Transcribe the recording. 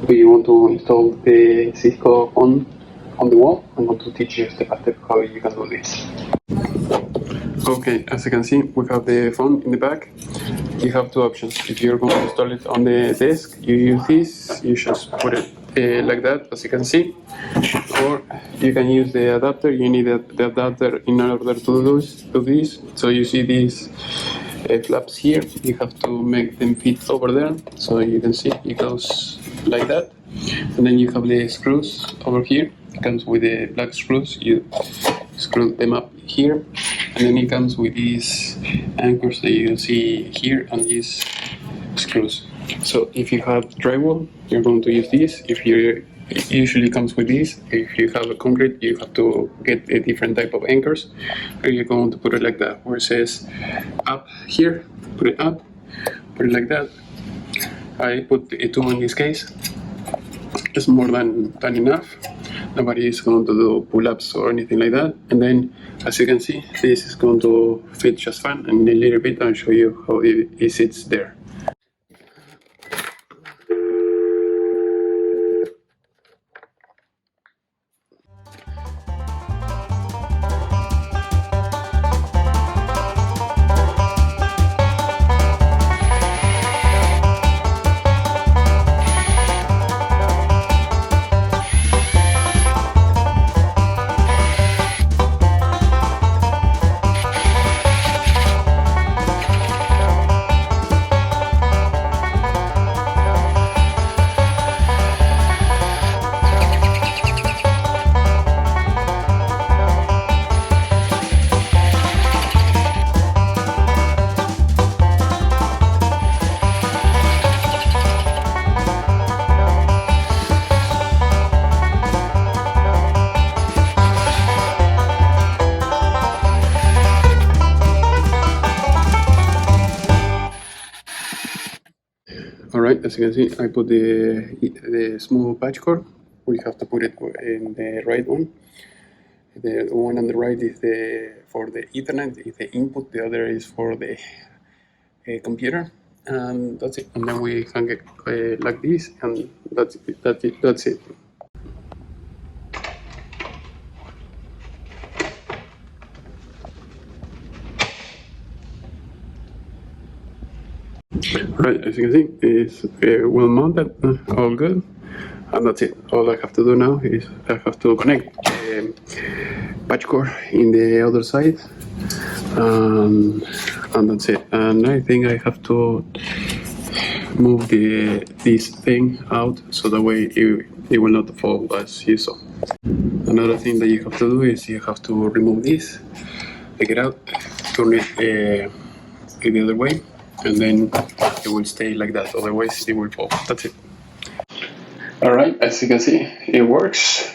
Do you want to install the Cisco on the wall? I'm going to teach you step by step how you can do this. Okay, as you can see, we have the phone in the back. You have two options. If you're going to install it on the desk, you use this. You just put it like that, as you can see. Or you can use the adapter. You need the adapter in order to do this. So you see these flaps here. You have to make them fit over there. So you can see it goes like that. And then you have the screws over here. It comes with the black screws. You screw them up here, and then it comes with these anchors that you can see here on these screws. So if you have drywall, you're going to use this. If you it usually comes with this. If you have a concrete, you have to get a different type of anchors, or you're going to put it like that, where it says up here, put it up, put it like that. I put a 2 in this case. It's more than enough. Nobody is going to do pull-ups or anything like that. And then, as you can see, this is going to fit just fine. And in a little bit, I'll show you how it sits there. Alright, as you can see, I put the small patch cord. We have to put it in the right one. The one on the right is for the Ethernet, is the input. The other is for the computer, and that's it. And then we hang it like this, and that's it. Right, as you can see, it's well mounted, all good, and that's it. All I have to do now is I have to connect the patch cord in the other side, and that's it. And I think I have to move this thing out so that way it will not fall as you saw. Another thing that you have to do is you have to remove this, take it out, turn it the other way, and then it will stay like that, otherwise it will fall. That's it. Alright, as you can see, it works.